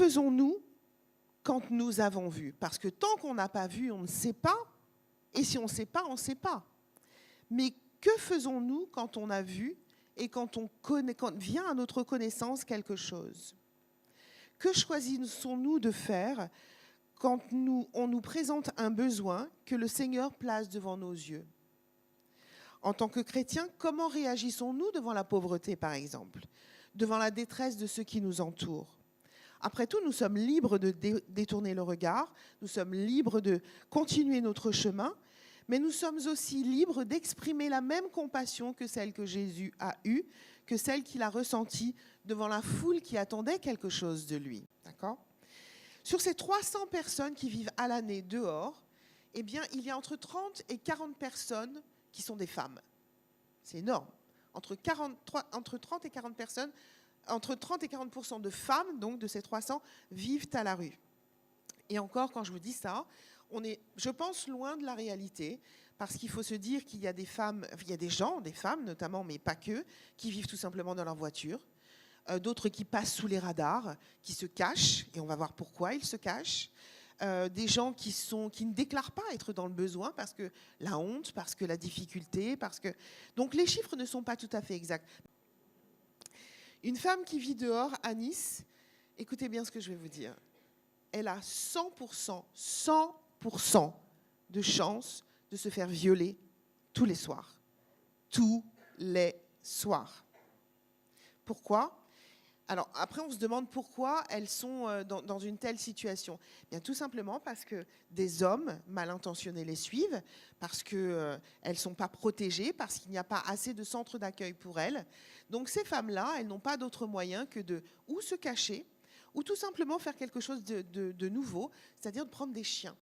faisons-nous quand nous avons vu? Parce que tant qu'on n'a pas vu, on ne sait pas. Et si on ne sait pas, on ne sait pas. Mais que faisons-nous quand on a vu et quand vient à notre connaissance quelque chose? Que choisissons-nous de faire quand on nous présente un besoin que le Seigneur place devant nos yeux? En tant que chrétiens, comment réagissons-nous devant la pauvreté, par exemple, devant la détresse de ceux qui nous entourent? Après tout, nous sommes libres de détourner le regard, nous sommes libres de continuer notre chemin, mais nous sommes aussi libres d'exprimer la même compassion que celle que Jésus a eue, que celle qu'il a ressentie devant la foule qui attendait quelque chose de lui. D'accord ? Sur ces 300 personnes qui vivent à l'année dehors, eh bien, il y a entre 30 et 40 personnes qui sont des femmes. C'est énorme. Entre 30 et 40 personnes, entre 30 et 40% de femmes, donc de ces 300, vivent à la rue. Et encore, quand je vous dis ça, on est, je pense, loin de la réalité, parce qu'il faut se dire qu'il y a des femmes, il y a des gens, des femmes notamment, mais pas que, qui vivent tout simplement dans leur voiture, d'autres qui passent sous les radars, qui se cachent, et on va voir pourquoi ils se cachent, des gens qui ne déclarent pas être dans le besoin, parce que la honte, parce que la difficulté, parce que... Donc les chiffres ne sont pas tout à fait exacts. Une femme qui vit dehors à Nice, écoutez bien ce que je vais vous dire, elle a 100% de chance de se faire violer tous les soirs. Tous les soirs. Pourquoi ? Alors après, on se demande pourquoi elles sont dans une telle situation. Bien, tout simplement parce que des hommes mal intentionnés les suivent, parce qu'elles ne sont pas protégées, parce qu'il n'y a pas assez de centres d'accueil pour elles. Donc ces femmes-là, elles n'ont pas d'autre moyen que de ou se cacher, ou tout simplement faire quelque chose de nouveau, c'est-à-dire de prendre des chiens.